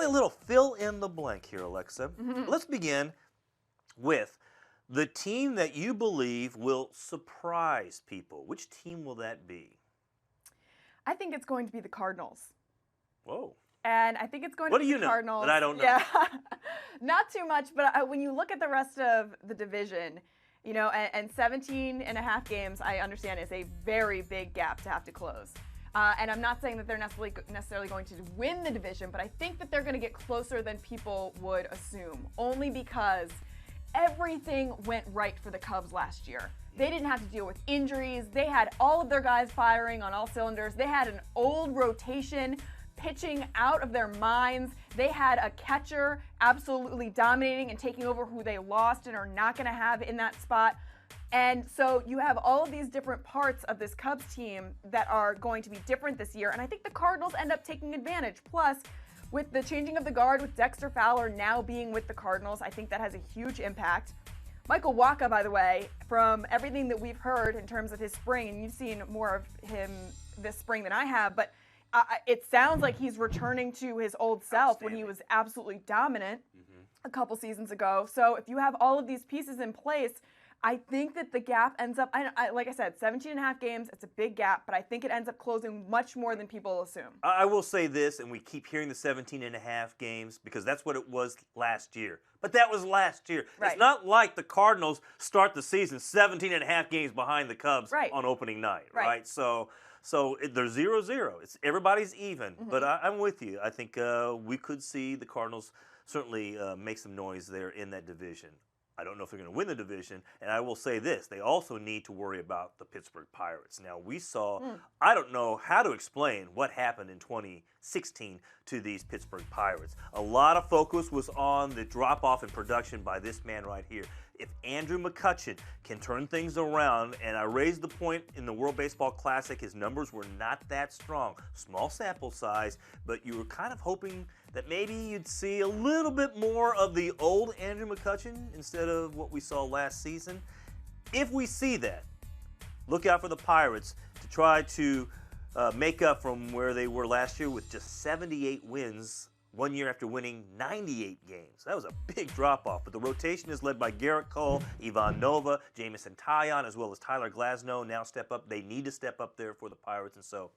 play a little fill in the blank here, Alexa. Let's begin with the team that you believe will surprise people. Which team will that be? I think it's going to be the Cardinals. Whoa. And I think it's going What to do be you the know Cardinals. that I don't know? Yeah, not too much, but when you look at the rest of the division, you know, and 17 and a half games, I understand is a very big gap to have to close. And I'm not saying that they're necessarily going to win the division, but I think that they're going to get closer than people would assume, only because everything went right for the Cubs last year. They didn't have to deal with injuries. They had all of their guys firing on all cylinders. They had an old rotation pitching out of their minds. They had a catcher absolutely dominating and taking over who they lost and are not going to have in that spot. And so you have all of these different parts of this Cubs team that are going to be different this year. And I think the Cardinals end up taking advantage. Plus, with the changing of the guard, with Dexter Fowler now being with the Cardinals, I think that has a huge impact. Michael Wacha, by the way, from everything that we've heard in terms of his spring, and you've seen more of him this spring than I have, but it sounds like he's returning to his old self when he was absolutely dominant a couple seasons ago. So if you have all of these pieces in place, I think that the gap ends up, like I said, 17 and a half games, it's a big gap, but I think it ends up closing much more than people assume. I will say this, and we keep hearing the 17 and a half games because that's what it was last year. But that was last year. Right. It's not like the Cardinals start the season 17 and a half games behind the Cubs on opening night, right? So they're 0-0. It's everybody's even. But I'm with you. I think we could see the Cardinals certainly make some noise there in that division. I don't know if they're going to win the division, and I will say this, they also need to worry about the Pittsburgh Pirates. Now, we saw, I don't know how to explain what happened in 2016 to these Pittsburgh Pirates. A lot of focus was on the drop-off in production by this man right here. If Andrew McCutchen can turn things around, and I raised the point in the World Baseball Classic, his numbers were not that strong. Small sample size, but you were kind of hoping that maybe you'd see a little bit more of the old Andrew McCutchen instead of what we saw last season. If we see that, look out for the Pirates to try to make up from where they were last year with just 78 wins 1 year after winning 98 games. That was a big drop-off, but the rotation is led by Garrett Cole, Ivan Nova, Jamison Taillon, as well as Tyler Glasnow now step up. They need to step up there for the Pirates, and so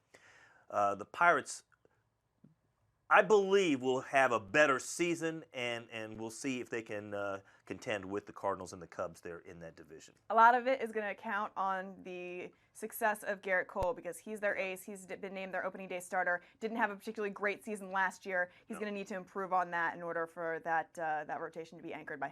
the Pirates, I believe, will have a better season, and we'll see if they can contend with the Cardinals and the Cubs there in that division. A lot of it is going to count on the success of Garrett Cole because he's their ace. He's been named their opening day starter. Didn't have a particularly great season last year. He's going to need to improve on that in order for that rotation to be anchored by him.